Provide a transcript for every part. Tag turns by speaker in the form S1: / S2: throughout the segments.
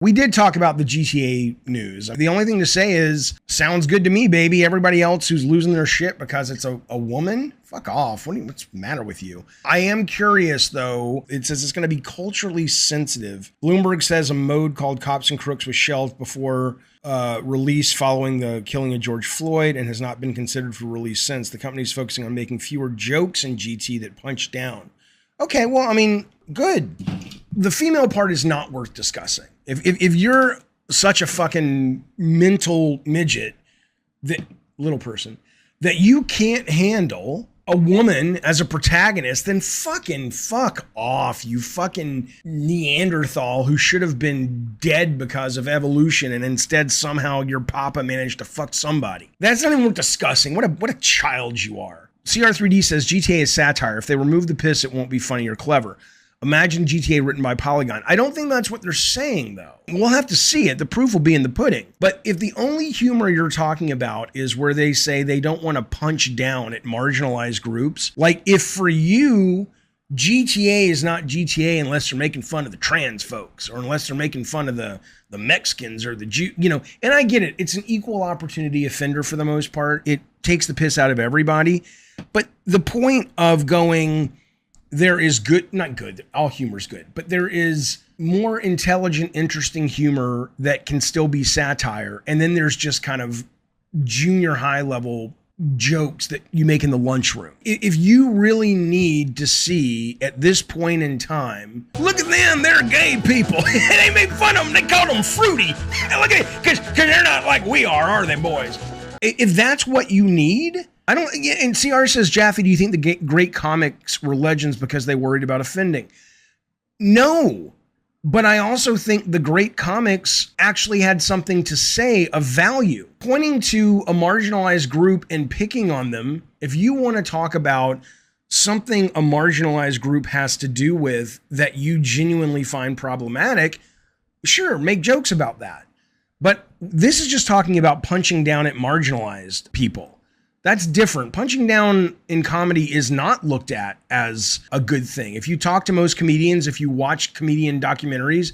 S1: We did talk about the GTA news. The only thing to say is, sounds good to me, baby. Everybody else who's losing their shit because it's a woman, fuck off. What's the matter with you? I am curious, though. It says it's going to be culturally sensitive. Bloomberg says a mode called Cops and Crooks was shelved before release following the killing of George Floyd and has not been considered for release since. The company is focusing on making fewer jokes in GT that punch down. Okay, well, I mean, good. The female part is not worth discussing. If you're such a fucking mental midget, that little person, that you can't handle a woman as a protagonist, then fucking fuck off, you fucking Neanderthal who should have been dead because of evolution, and instead somehow your papa managed to fuck somebody. That's not even worth discussing. What a child you are. CR3D says GTA is satire. If they remove the piss, it won't be funny or clever. Imagine GTA written by Polygon. I don't think that's what they're saying, though. We'll have to see it. The proof will be in the pudding. But if the only humor you're talking about is where they say they don't want to punch down at marginalized groups, like if for you, GTA is not GTA unless they're making fun of the trans folks or unless they're making fun of the Mexicans or the Jew, and I get it. It's an equal opportunity offender for the most part. It takes the piss out of everybody. But the point of going, there is good, not good, all humor's good, but there is more intelligent, interesting humor that can still be satire. And then there's just kind of junior high level jokes that you make in the lunchroom. If you really need to see at this point in time, look at them, they're gay people. They made fun of them, they called them fruity. Look at it, because they're not like we are they, boys? If that's what you need, I don't, and CR says, Jaffe, do you think the great comics were legends because they worried about offending? No, but I also think the great comics actually had something to say of value. Pointing to a marginalized group and picking on them, if you want to talk about something a marginalized group has to do with that you genuinely find problematic, sure, make jokes about that. But this is just talking about punching down at marginalized people. That's different. Punching down in comedy is not looked at as a good thing. If you talk to most comedians, if you watch comedian documentaries,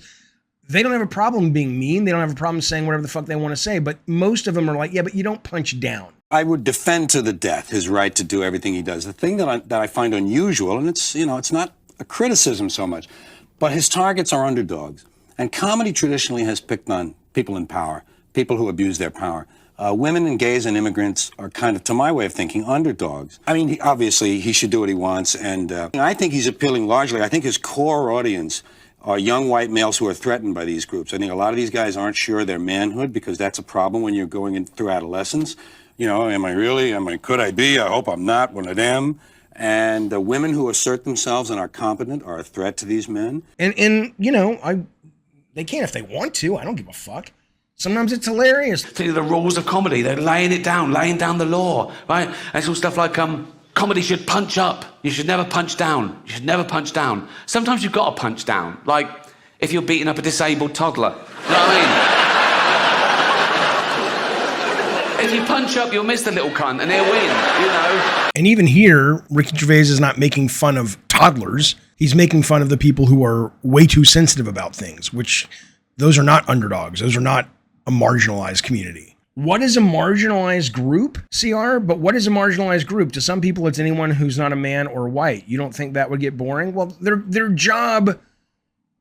S1: they don't have a problem being mean. They don't have a problem saying whatever the fuck they want to say. But most of them are like, yeah, but you don't punch down.
S2: I would defend to the death his right to do everything he does. The thing that I find unusual, and it's not a criticism so much, but his targets are underdogs. And comedy traditionally has picked on people in power, people who abuse their power. Women and gays and immigrants are kind of, to my way of thinking, underdogs. I mean, obviously, he should do what he wants, and I think he's appealing largely. I think his core audience are young white males who are threatened by these groups. I think a lot of these guys aren't sure of their manhood because that's a problem when you're going through adolescence. Am I really? Could I be? I hope I'm not one of them. And the women who assert themselves and are competent are a threat to these men.
S1: And they can if they want to. I don't give a fuck. Sometimes it's hilarious.
S3: Think of the rules of comedy. They're laying down the law, right? That's all stuff like, comedy should punch up. You should never punch down. You should never punch down. Sometimes you've got to punch down. Like, if you're beating up a disabled toddler. You know what I mean? If you punch up, you'll miss the little cunt and he'll win,
S1: And even here, Ricky Gervais is not making fun of toddlers. He's making fun of the people who are way too sensitive about things, which those are not underdogs. Those are not a marginalized community. What is a marginalized group, CR? But what is a marginalized group? To some people, it's anyone who's not a man or white. You don't think that would get boring? Well, their job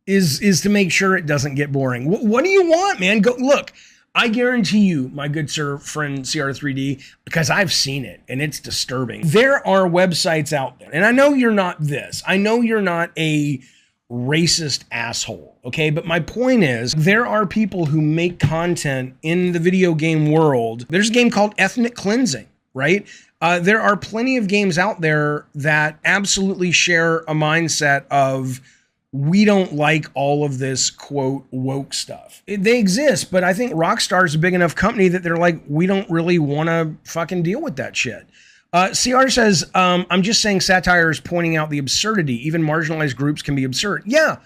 S1: is to make sure it doesn't get boring. What do you want, man? Go look. I guarantee you, my good sir friend CR3D, because I've seen it and it's disturbing. There are websites out there, and I know you're not this. I know you're not a racist asshole, okay? But my point is, there are people who make content in the video game world. There's a game called Ethnic Cleansing, right? There are plenty of games out there that absolutely share a mindset of, we don't like all of this, quote, woke stuff. They exist, but I think Rockstar is a big enough company that they're like, we don't really want to fucking deal with that shit. CR says, I'm just saying satire is pointing out the absurdity. Even marginalized groups can be absurd. Yeah,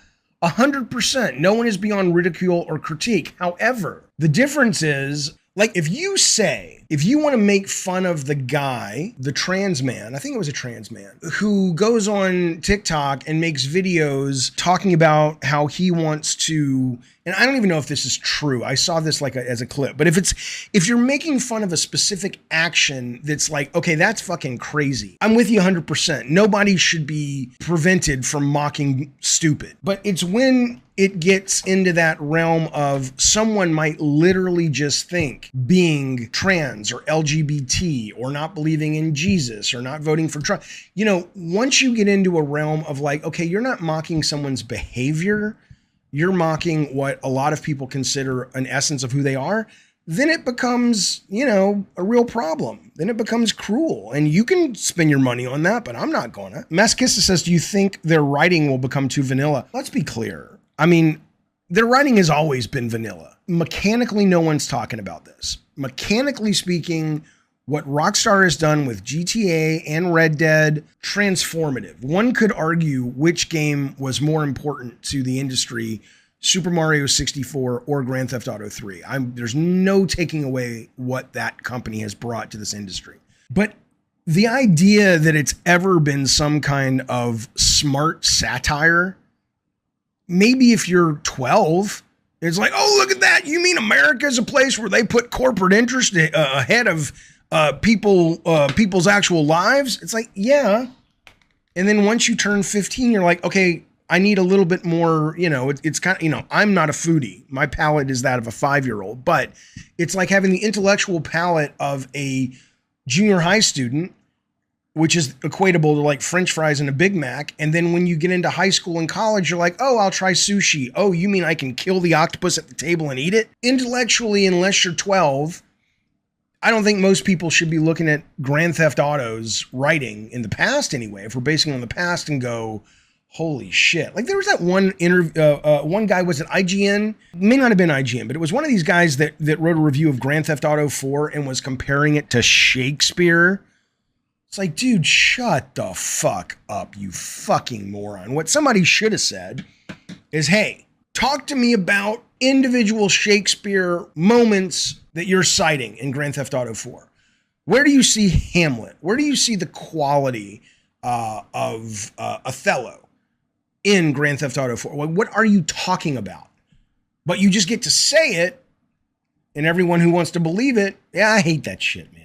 S1: 100%. No one is beyond ridicule or critique. However, the difference is, Like if you want to make fun of the guy, the trans man, I think it was a trans man, who goes on TikTok and makes videos talking about how he wants to, and I don't even know if this is true. I saw this like as a clip, but if you're making fun of a specific action that's like, okay, that's fucking crazy. I'm with you 100%. Nobody should be prevented from mocking stupid. But it's when it gets into that realm of someone might literally just think being trans or LGBT or not believing in Jesus or not voting for Trump. You know, once you get into a realm of like, okay, you're not mocking someone's behavior, you're mocking what a lot of people consider an essence of who they are, then it becomes, you know, a real problem. Then it becomes cruel. And you can spend your money on that, but I'm not gonna. Maskista says, do you think their writing will become too vanilla? Let's be clear. I mean, their writing has always been vanilla. Mechanically, no one's talking about this. Mechanically speaking, what Rockstar has done with GTA and Red Dead, transformative. One could argue which game was more important to the industry, Super Mario 64 or Grand Theft Auto 3. There's no taking away what that company has brought to this industry. But the idea that it's ever been some kind of smart satire, maybe if you're 12, it's like, oh, look at that. You mean America's a place where they put corporate interest ahead of people's actual lives? It's like, yeah. And then once you turn 15, you're like, okay, I need a little bit more, you know, it's kind of, you know, I'm not a foodie. My palate is that of a 5-year-old, but it's like having the intellectual palate of a junior high student, which is equatable to like French fries and a Big Mac. And then when you get into high school and college, you're like, oh, I'll try sushi. Oh, you mean I can kill the octopus at the table and eat it? Intellectually, unless you're 12, I don't think most people should be looking at Grand Theft Auto's writing in the past anyway, if we're basing it on the past, and go, holy shit. Like there was that one one guy, was it IGN? May not have been IGN, but it was one of these guys that wrote a review of Grand Theft Auto 4 and was comparing it to Shakespeare. It's like, dude, shut the fuck up, you fucking moron. What somebody should have said is, hey, talk to me about individual Shakespeare moments that you're citing in Grand Theft Auto 4. Where do you see Hamlet? Where do you see the quality of Othello in Grand Theft Auto 4? What are you talking about? But you just get to say it, and everyone who wants to believe it, yeah, I hate that shit, man.